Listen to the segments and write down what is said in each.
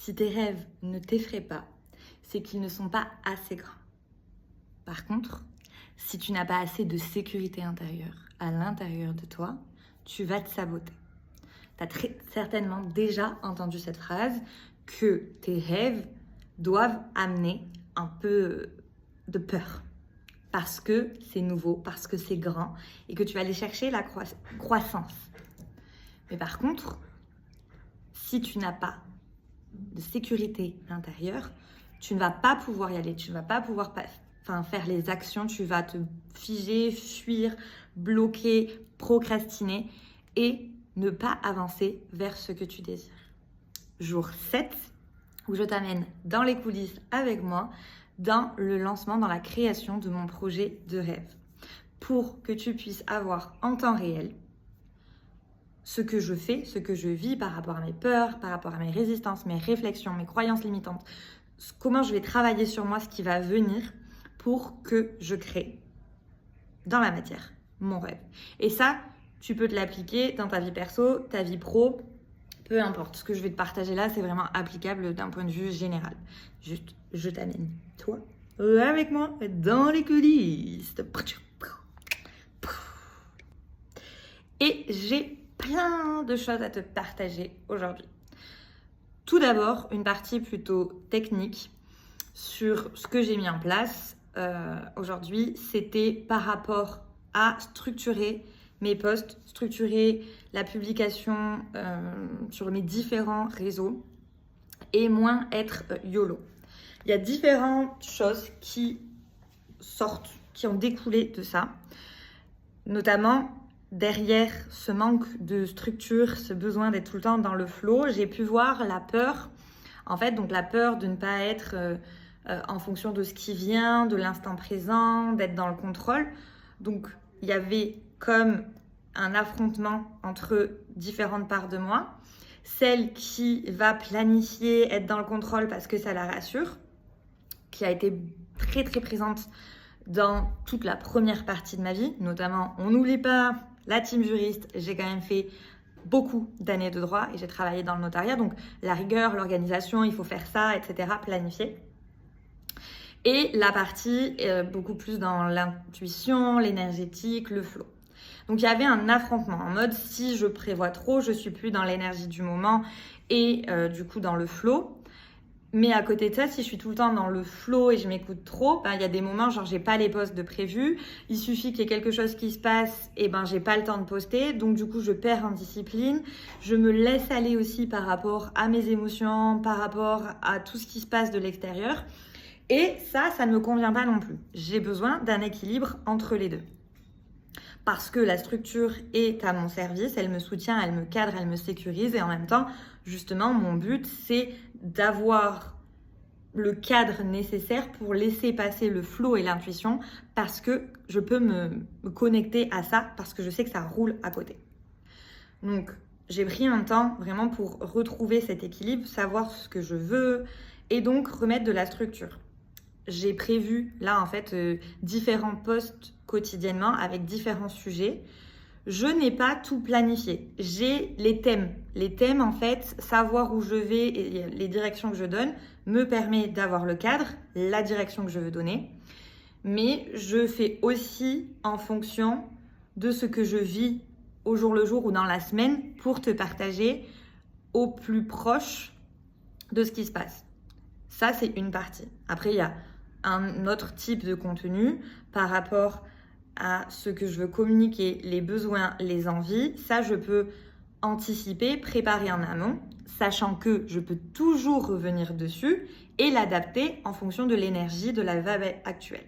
Si tes rêves ne t'effraient pas, c'est qu'ils ne sont pas assez grands. Par contre, si tu n'as pas assez de sécurité intérieure à l'intérieur de toi, tu vas te saboter. Tu as très certainement déjà entendu cette phrase que tes rêves doivent amener un peu de peur parce que c'est nouveau, parce que c'est grand et que tu vas aller chercher la croissance. Mais par contre, si tu n'as pas de sécurité intérieure, tu ne vas pas pouvoir y aller, tu ne vas pas pouvoir faire les actions, tu vas te figer, fuir, bloquer, procrastiner et ne pas avancer vers ce que tu désires. Jour 7, où je t'amène dans les coulisses avec moi, dans le lancement, dans la création de mon projet de rêve, pour que tu puisses avoir en temps réel ce que je fais, ce que je vis par rapport à mes peurs, par rapport à mes résistances, mes réflexions, mes croyances limitantes, comment je vais travailler sur moi, ce qui va venir pour que je crée dans la matière mon rêve. Et ça, tu peux te l'appliquer dans ta vie perso, ta vie pro, peu importe. Ce que je vais te partager là, c'est vraiment applicable d'un point de vue général. Juste, je t'amène, toi, avec moi, dans les coulisses. Et j'ai plein de choses à te partager aujourd'hui. Tout d'abord, une partie plutôt technique sur ce que j'ai mis en place aujourd'hui. C'était par rapport à structurer mes posts, structurer la publication sur mes différents réseaux et moins être YOLO. Il y a différentes choses qui sortent, qui ont découlé de ça, notamment derrière ce manque de structure, ce besoin d'être tout le temps dans le flow, j'ai pu voir la peur, en fait, donc la peur de ne pas être en fonction de ce qui vient, de l'instant présent, d'être dans le contrôle. Donc, il y avait comme un affrontement entre différentes parts de moi. Celle qui va planifier, être dans le contrôle parce que ça la rassure, qui a été très très présente dans toute la première partie de ma vie, notamment, on n'oublie pas la team juriste, j'ai quand même fait beaucoup d'années de droit et j'ai travaillé dans le notariat, donc la rigueur, l'organisation, il faut faire ça, etc., planifier. Et la partie beaucoup plus dans l'intuition, l'énergétique, le flow. Donc il y avait un affrontement en mode si je prévois trop, je suis plus dans l'énergie du moment et du coup dans le flow. Mais à côté de ça, si je suis tout le temps dans le flow et je m'écoute trop, il y a des moments genre j'ai pas les posts de prévu, il suffit qu'il y ait quelque chose qui se passe et j'ai pas le temps de poster, donc du coup je perds en discipline, je me laisse aller aussi par rapport à mes émotions, par rapport à tout ce qui se passe de l'extérieur et ça ne me convient pas non plus. J'ai besoin d'un équilibre entre les deux. Parce que la structure est à mon service, elle me soutient, elle me cadre, elle me sécurise et en même temps, justement, mon but, c'est d'avoir le cadre nécessaire pour laisser passer le flow et l'intuition parce que je peux me connecter à ça parce que je sais que ça roule à côté. Donc, j'ai pris un temps vraiment pour retrouver cet équilibre, savoir ce que je veux et donc remettre de la structure. J'ai prévu là en fait différents posts quotidiennement avec différents sujets. Je n'ai pas tout planifié. J'ai les thèmes. Les thèmes en fait, savoir où je vais et les directions que je donne me permet d'avoir le cadre, la direction que je veux donner. Mais je fais aussi en fonction de ce que je vis au jour le jour ou dans la semaine pour te partager au plus proche de ce qui se passe. Ça, c'est une partie. Après, il y a un autre type de contenu par rapport à ce que je veux communiquer, les besoins, les envies. Ça, je peux anticiper, préparer en amont, sachant que je peux toujours revenir dessus et l'adapter en fonction de l'énergie de la vibe actuelle.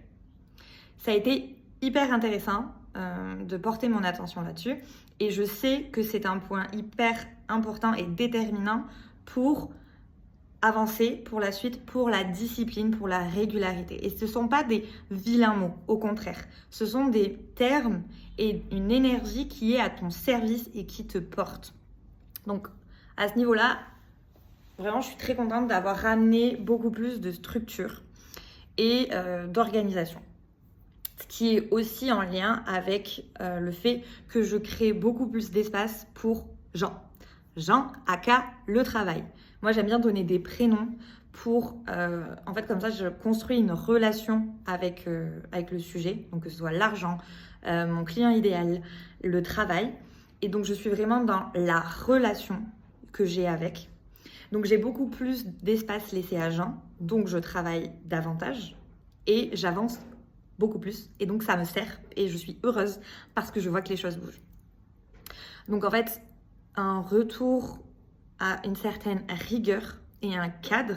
Ça a été hyper intéressant de porter mon attention là-dessus et je sais que c'est un point hyper important et déterminant pour avancer pour la suite, pour la discipline, pour la régularité. Et ce ne sont pas des vilains mots, au contraire. Ce sont des termes et une énergie qui est à ton service et qui te porte. Donc, à ce niveau-là, vraiment, je suis très contente d'avoir ramené beaucoup plus de structure et d'organisation. Ce qui est aussi en lien avec le fait que je crée beaucoup plus d'espace pour Jean. Jean, aka le travail. Moi, j'aime bien donner des prénoms pour, en fait, comme ça, je construis une relation avec le sujet, donc que ce soit l'argent, mon client idéal, le travail. Et donc, je suis vraiment dans la relation que j'ai avec. Donc, j'ai beaucoup plus d'espace laissé à Jean, donc je travaille davantage et j'avance beaucoup plus. Et donc, ça me sert et je suis heureuse parce que je vois que les choses bougent. Donc, en fait, un retour à une certaine rigueur et un cadre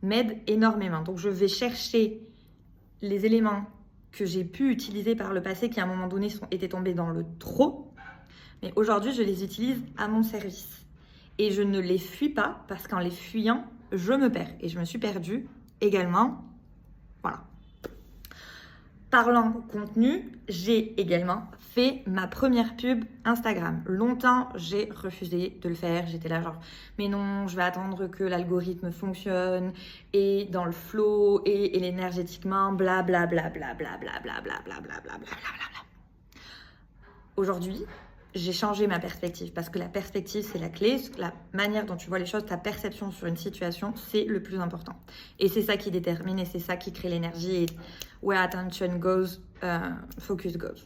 m'aide énormément. Donc, je vais chercher les éléments que j'ai pu utiliser par le passé qui, à un moment donné, étaient tombés dans le trop. Mais aujourd'hui, je les utilise à mon service. Et je ne les fuis pas parce qu'en les fuyant, je me perds. Et je me suis perdue également. Voilà. Parlant contenu, j'ai également fait ma première pub Instagram. Longtemps, j'ai refusé de le faire. J'étais là genre, mais non, je vais attendre que l'algorithme fonctionne et dans le flow et énergétiquement, blablabla, blablabla, blablabla, blablabla. Aujourd'hui, j'ai changé ma perspective parce que la perspective, c'est la clé. La manière dont tu vois les choses, ta perception sur une situation, c'est le plus important. Et c'est ça qui détermine et c'est ça qui crée l'énergie. Et where attention goes, focus goes.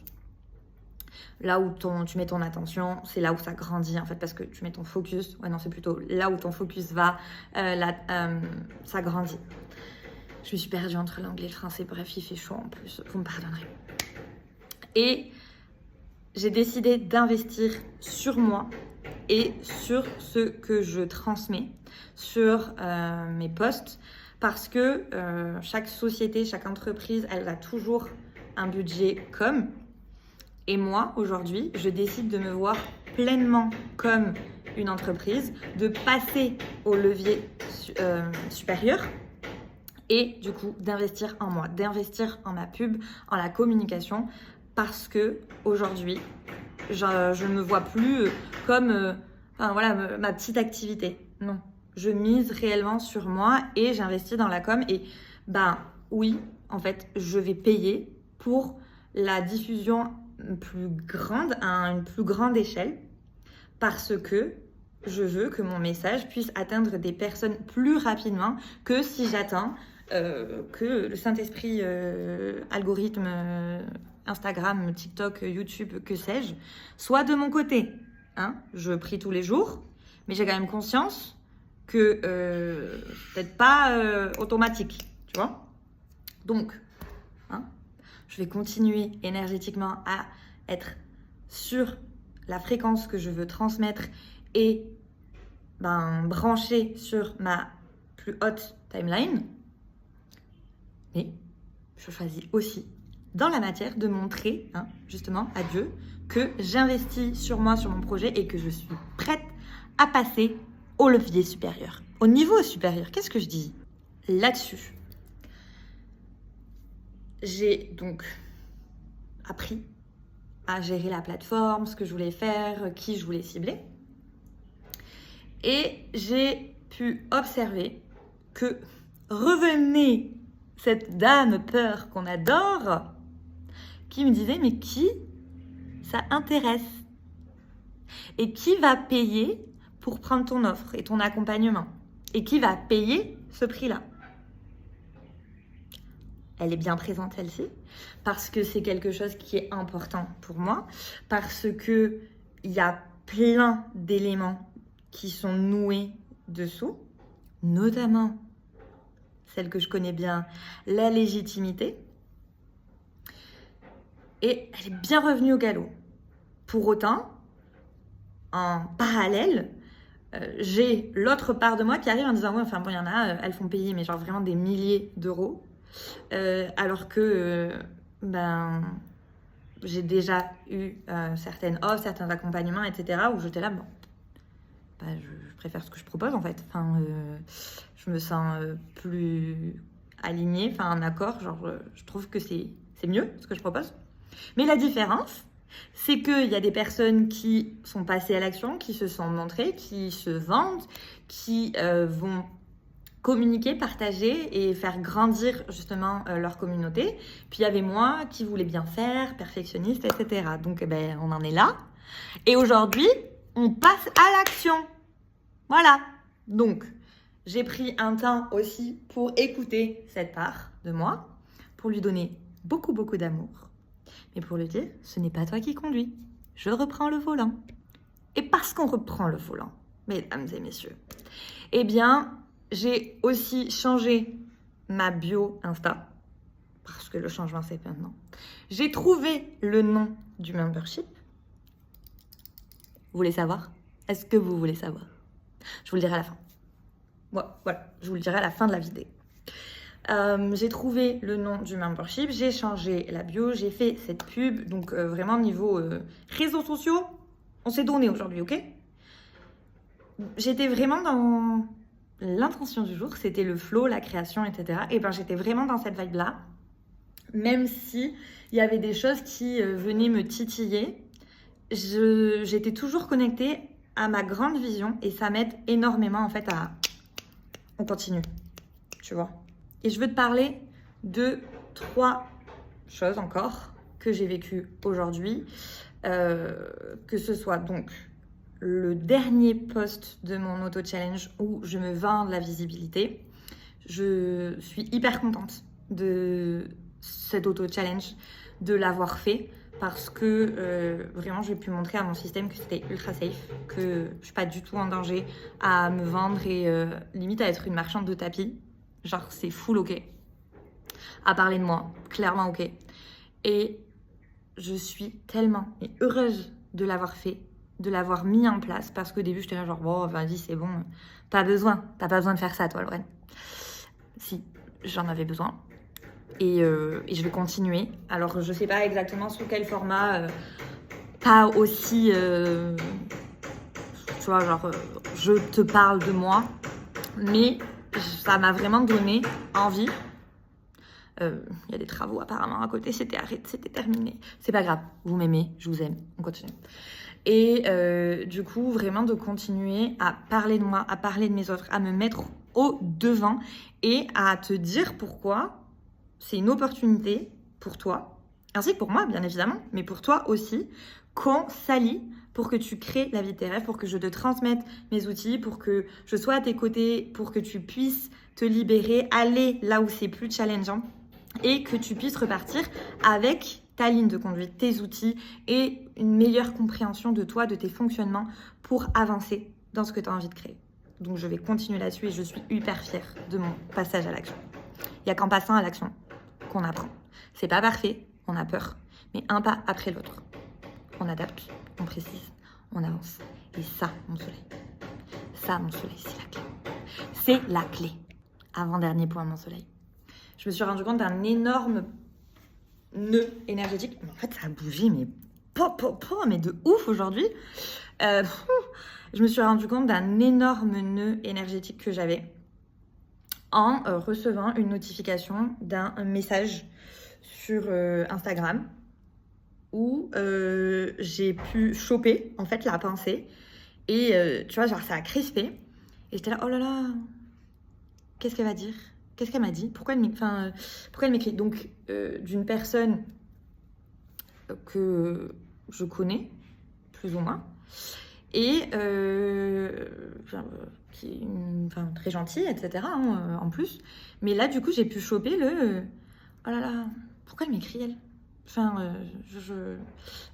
Là où tu mets ton attention, c'est là où ça grandit en fait parce que tu mets ton focus. Ouais, non, c'est plutôt là où ton focus va, ça grandit. Je me suis perdue entre l'anglais et le français. Bref, il fait chaud en plus. Vous me pardonnerez. Et j'ai décidé d'investir sur moi et sur ce que je transmets, sur mes posts, parce que chaque société, chaque entreprise, elle a toujours un budget com. Et moi, aujourd'hui, je décide de me voir pleinement comme une entreprise, de passer au levier supérieur et du coup d'investir en moi, d'investir en ma pub, en la communication, parce que aujourd'hui, je ne me vois plus comme ma petite activité. Non, je mise réellement sur moi et j'investis dans la com. Et oui, en fait, je vais payer pour la diffusion plus grande, à une plus grande échelle, parce que je veux que mon message puisse atteindre des personnes plus rapidement que si j'attends que le Saint-Esprit, algorithme, Instagram, TikTok, YouTube, que sais-je, soit de mon côté. Hein, je prie tous les jours, mais j'ai quand même conscience que peut-être pas automatique, tu vois. Donc, je vais continuer énergétiquement à être sur la fréquence que je veux transmettre et brancher sur ma plus haute timeline. Mais je choisis aussi dans la matière de montrer justement à Dieu que j'investis sur moi, sur mon projet et que je suis prête à passer au levier supérieur, au niveau supérieur. Qu'est-ce que je dis là-dessus? J'ai donc appris à gérer la plateforme, ce que je voulais faire, qui je voulais cibler. Et j'ai pu observer que revenait cette dame peur qu'on adore, qui me disait, mais qui ça intéresse? Et qui va payer pour prendre ton offre et ton accompagnement? Et qui va payer ce prix-là? Elle est bien présente, celle-ci, parce que c'est quelque chose qui est important pour moi, parce qu'il y a plein d'éléments qui sont noués dessous, notamment celle que je connais bien, la légitimité. Et elle est bien revenue au galop. Pour autant, en parallèle, j'ai l'autre part de moi qui arrive en disant ouais, il y en a, elles font payer, mais genre vraiment des milliers d'euros. Alors que j'ai déjà eu certaines offres, certains accompagnements, etc. où j'étais là, je préfère ce que je propose en fait. Je me sens plus alignée, en accord. Je trouve que c'est mieux ce que je propose. Mais la différence, c'est qu'il y a des personnes qui sont passées à l'action, qui se sont montrées, qui se vendent, qui vont communiquer, partager et faire grandir justement leur communauté. Puis il y avait moi qui voulais bien faire, perfectionniste, etc. Donc on en est là. Et aujourd'hui, on passe à l'action. Voilà. Donc, j'ai pris un temps aussi pour écouter cette part de moi, pour lui donner beaucoup, beaucoup d'amour. Mais pour lui dire, ce n'est pas toi qui conduis. Je reprends le volant. Et parce qu'on reprend le volant, mesdames et messieurs, eh bien, j'ai aussi changé ma bio Insta. Parce que le changement, c'est maintenant. J'ai trouvé le nom du membership. Vous voulez savoir? Est-ce que vous voulez savoir? Je vous le dirai à la fin. Ouais, voilà, je vous le dirai à la fin de la vidéo. J'ai trouvé le nom du membership, j'ai changé la bio, j'ai fait cette pub. Donc vraiment niveau réseaux sociaux, on s'est donné aujourd'hui, ok? J'étais vraiment dans l'intention du jour, c'était le flow, la création, etc. Et ben j'étais vraiment dans cette vibe-là. Même si il y avait des choses qui venaient me titiller, j'étais toujours connectée à ma grande vision et ça m'aide énormément en fait à... On continue, tu vois. Et je veux te parler de 3 choses encore que j'ai vécues aujourd'hui. Que ce soit donc le dernier post de mon auto-challenge où je me vends de la visibilité. Je suis hyper contente de cet auto-challenge, de l'avoir fait parce que vraiment j'ai pu montrer à mon système que c'était ultra safe, que je suis pas du tout en danger à me vendre et limite à être une marchande de tapis. Genre c'est full ok. À parler de moi, clairement ok. Et je suis tellement heureuse de l'avoir fait, de l'avoir mis en place parce qu'au début j'étais là genre bon vas-y c'est bon, t'as pas besoin de faire ça toi Lorraine. Si, j'en avais besoin. Et je vais continuer. Alors, je sais pas exactement sous quel format, pas aussi, tu vois, genre, je te parle de moi, mais ça m'a vraiment donné envie. Il y a des travaux apparemment à côté, c'était terminé. C'est pas grave, vous m'aimez, je vous aime, on continue. Et du coup, vraiment de continuer à parler de moi, à parler de mes offres, à me mettre au devant et à te dire pourquoi c'est une opportunité pour toi, ainsi que pour moi, bien évidemment, mais pour toi aussi, qu'on s'allie pour que tu crées la vie de tes rêves, pour que je te transmette mes outils, pour que je sois à tes côtés, pour que tu puisses te libérer, aller là où c'est plus challengeant et que tu puisses repartir avec ta ligne de conduite, tes outils et une meilleure compréhension de toi, de tes fonctionnements pour avancer dans ce que tu as envie de créer. Donc je vais continuer là-dessus et je suis hyper fière de mon passage à l'action. Il n'y a qu'en passant à l'action qu'on apprend. C'est pas parfait, on a peur, mais un pas après l'autre. On adapte, on précise, on avance. Et ça, mon soleil, c'est la clé. C'est la clé. Avant-dernier point, mon soleil. Je me suis rendu compte d'un énorme nœud énergétique. En fait, ça a bougé, mais de ouf aujourd'hui. Je me suis rendu compte d'un énorme nœud énergétique que j'avais en recevant une notification d'un message sur Instagram où j'ai pu choper en fait la pensée et tu vois genre ça a crispé et j'étais là oh là là qu'est-ce qu'elle va dire, qu'est-ce qu'elle m'a dit, pourquoi elle m'écrit donc d'une personne que je connais plus ou moins et qui est très gentille, etc. En plus. Mais là, du coup, j'ai pu choper le... oh là là, pourquoi elle m'écrit, elle?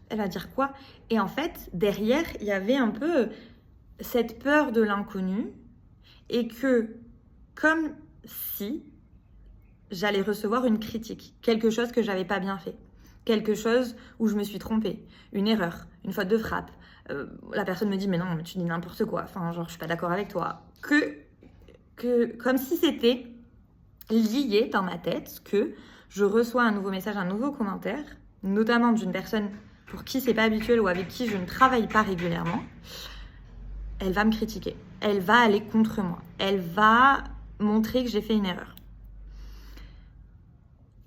Elle va dire quoi? Et en fait, derrière, il y avait un peu cette peur de l'inconnu et que, comme si j'allais recevoir une critique, quelque chose que j'avais pas bien fait, quelque chose où je me suis trompée, une erreur, une faute de frappe. La personne me dit mais non, mais tu dis n'importe quoi, enfin genre je suis pas d'accord avec toi, que comme si c'était lié dans ma tête que je reçois un nouveau message, un nouveau commentaire, notamment d'une personne pour qui c'est pas habituel ou avec qui je ne travaille pas régulièrement, elle va me critiquer, elle va aller contre moi, elle va montrer que j'ai fait une erreur.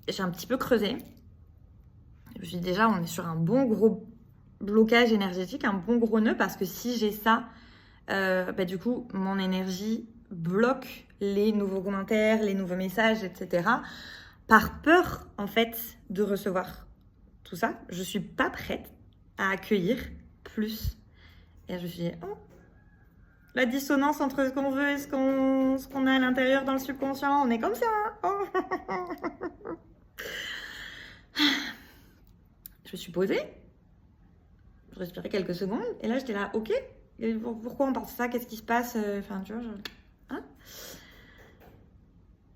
J'ai un petit peu creusé. Je me suis dit déjà on est sur un bon gros blocage énergétique, un bon gros nœud, parce que si j'ai ça, du coup, mon énergie bloque les nouveaux commentaires, les nouveaux messages, etc. Par peur, en fait, de recevoir tout ça, je suis pas prête à accueillir plus Et je me suis dit, oh, la dissonance entre ce qu'on veut et ce qu'on a à l'intérieur dans le subconscient, on est comme ça. Oh. Je me suis posée, je respirais quelques secondes, et là j'étais là, ok, et pourquoi on pense ça, qu'est-ce qui se passe, enfin tu vois, hein.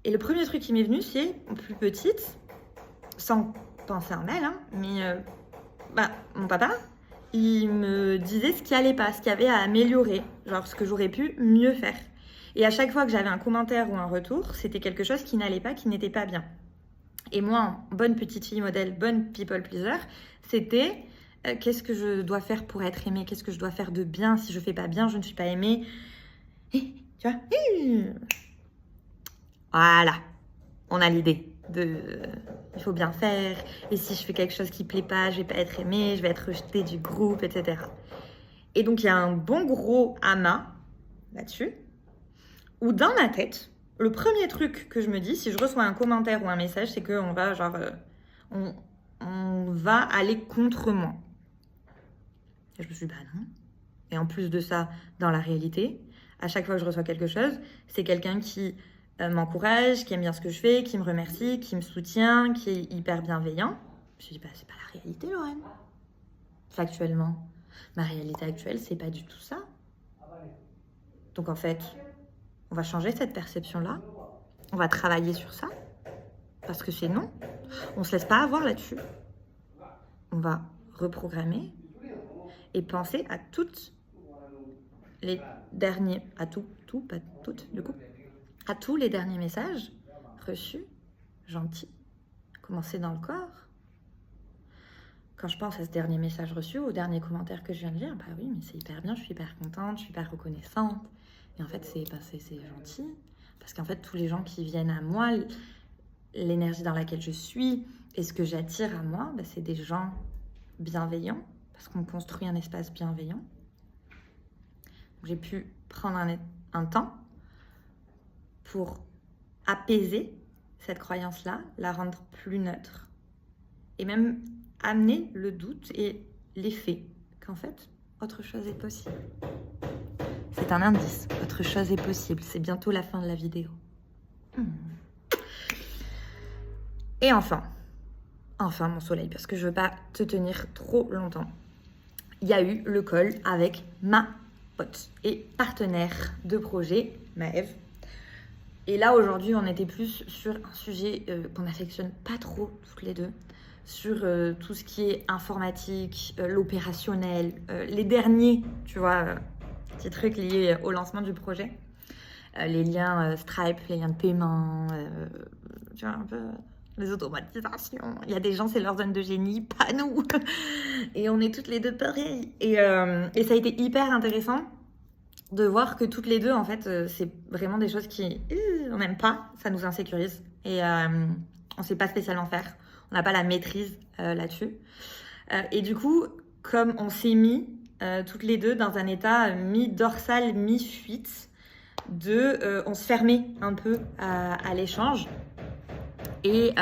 Et le premier truc qui m'est venu, c'est, plus petite, sans penser en elle, hein, mais mon papa, il me disait ce qui allait pas, ce qu'il y avait à améliorer, genre ce que j'aurais pu mieux faire. Et à chaque fois que j'avais un commentaire ou un retour, c'était quelque chose qui n'allait pas, qui n'était pas bien. Et moi, bonne petite fille modèle, bonne people pleaser, c'était qu'est-ce que je dois faire pour être aimée, qu'est-ce que je dois faire de bien, si je fais pas bien, je ne suis pas aimée. Et, tu vois, voilà, on a l'idée il faut bien faire, et si je fais quelque chose qui plaît pas, je vais pas être aimée, je vais être rejetée du groupe, etc. Et donc il y a un bon gros amas là-dessus, où dans ma tête, le premier truc que je me dis, si je reçois un commentaire ou un message, c'est qu'on va on va aller contre moi. Et je me suis dit, bah non. Et en plus de ça, dans la réalité, à chaque fois que je reçois quelque chose, c'est quelqu'un qui m'encourage, qui aime bien ce que je fais, qui me remercie, qui me soutient, qui est hyper bienveillant. Je me suis dit, bah c'est pas la réalité, Lorraine. Factuellement, ma réalité actuelle, c'est pas du tout ça. Donc en fait, on va changer cette perception-là. On va travailler sur ça. Parce que c'est non. On se laisse pas avoir là-dessus. On va reprogrammer et penser à toutes les derniers, à pas toutes du coup, à tous les derniers messages reçus, gentils, commencer dans le corps. Quand je pense à ce dernier message reçu, au dernier commentaire que je viens de lire, bah oui, mais c'est hyper bien, je suis hyper contente, je suis hyper reconnaissante. Et en fait, c'est gentil. Parce qu'en fait, tous les gens qui viennent à moi, l'énergie dans laquelle je suis et ce que j'attire à moi, bah, c'est des gens bienveillants. Parce qu'on construit un espace bienveillant. J'ai pu prendre un temps pour apaiser cette croyance-là, la rendre plus neutre. Et même amener le doute et l'effet qu'en fait, autre chose est possible. C'est un indice, autre chose est possible. C'est bientôt la fin de la vidéo. Et enfin mon soleil, parce que je veux pas te tenir trop longtemps. Il y a eu le call avec ma pote et partenaire de projet, Maëve. Et là, aujourd'hui, on était plus sur un sujet qu'on affectionne pas trop, toutes les deux, sur tout ce qui est informatique, l'opérationnel, les derniers, tu vois, petits trucs liés au lancement du projet. Les liens Stripe, les liens de paiement, tu vois, un peu les automatisations. Il y a des gens, c'est leur zone de génie, pas nous. Et on est toutes les deux pareilles. Et ça a été hyper intéressant de voir que toutes les deux, en fait, c'est vraiment des choses qui on n'aime pas, ça nous insécurise. Et on ne sait pas spécialement faire. On n'a pas la maîtrise là-dessus. Et du coup, comme on s'est mis toutes les deux dans un état mi-dorsal, mi-fuite, on se fermait un peu à l'échange. Et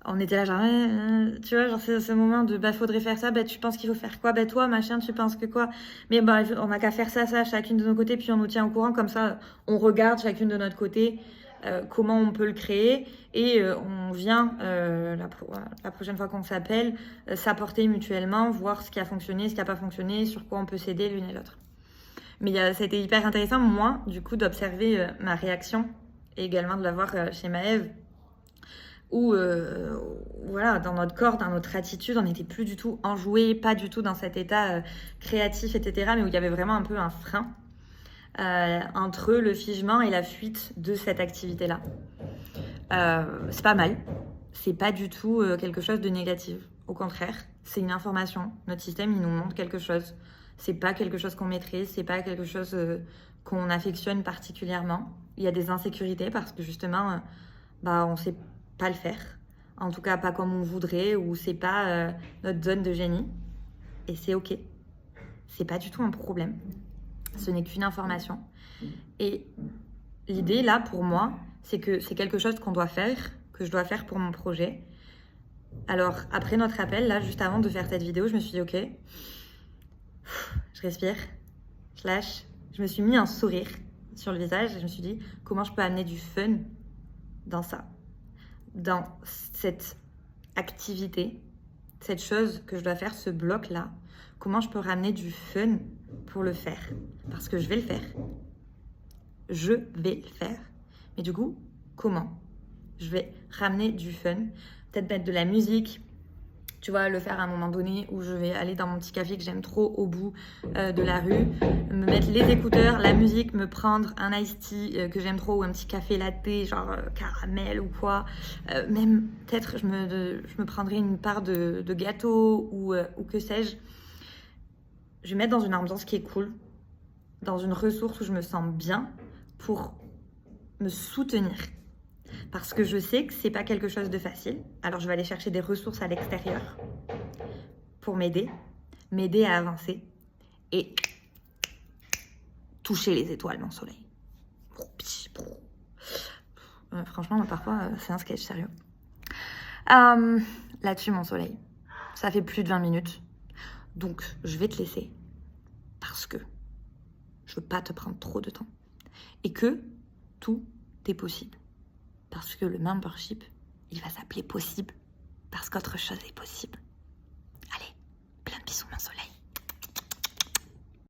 on était là genre, tu vois, genre ce moment de, bah, faudrait faire ça, bah, tu penses qu'il faut faire quoi? Bah, toi, machin, tu penses que quoi? Mais bah, on n'a qu'à faire ça, chacune de nos côtés, puis on nous tient au courant, comme ça, on regarde chacune de notre côté comment on peut le créer, et on vient, la prochaine fois qu'on s'appelle, s'apporter mutuellement, voir ce qui a fonctionné, ce qui n'a pas fonctionné, sur quoi on peut s'aider l'une et l'autre. Mais ça a été hyper intéressant, moi, du coup, d'observer ma réaction, et également de la voir chez Maëve, où voilà, dans notre corps, dans notre attitude, on n'était plus du tout enjoué, pas du tout dans cet état créatif, etc., mais où il y avait vraiment un peu un frein entre le figement et la fuite de cette activité-là. C'est pas mal, c'est pas du tout quelque chose de négatif. Au contraire, c'est une information. Notre système, il nous montre quelque chose. C'est pas quelque chose qu'on maîtrise, c'est pas quelque chose qu'on affectionne particulièrement. Il y a des insécurités parce que justement, on sait pas le faire, en tout cas pas comme on voudrait, ou c'est pas notre zone de génie, et c'est ok, c'est pas du tout un problème, ce n'est qu'une information. Et l'idée là pour moi, c'est que c'est quelque chose qu'on doit faire, que je dois faire pour mon projet. Alors après notre appel là, juste avant de faire cette vidéo, je me suis dit ok, Je respire, je lâche. Je me suis mis un sourire sur le visage et je me suis dit comment je peux amener du fun dans ça, dans cette activité, cette chose que je dois faire, ce bloc-là. Comment je peux ramener du fun pour le faire? Parce que je vais le faire. Je vais le faire. Mais du coup, comment? Je vais ramener du fun, peut-être mettre de la musique, tu vois, le faire à un moment donné où je vais aller dans mon petit café que j'aime trop au bout de la rue, me mettre les écouteurs, la musique, me prendre un iced tea que j'aime trop ou un petit café latte, genre caramel ou quoi. Même peut-être je me prendrai une part de gâteau ou que sais-je. Je vais mettre dans une ambiance qui est cool, dans une ressource où je me sens bien pour me soutenir. Parce que je sais que c'est pas quelque chose de facile. Alors je vais aller chercher des ressources à l'extérieur pour m'aider à avancer et toucher les étoiles, mon soleil. Franchement, parfois, c'est un sketch, sérieux. Là-dessus, mon soleil, ça fait plus de 20 minutes. Donc, je vais te laisser parce que je veux pas te prendre trop de temps et que tout est possible. Parce que le membership, il va s'appeler possible parce qu'autre chose est possible.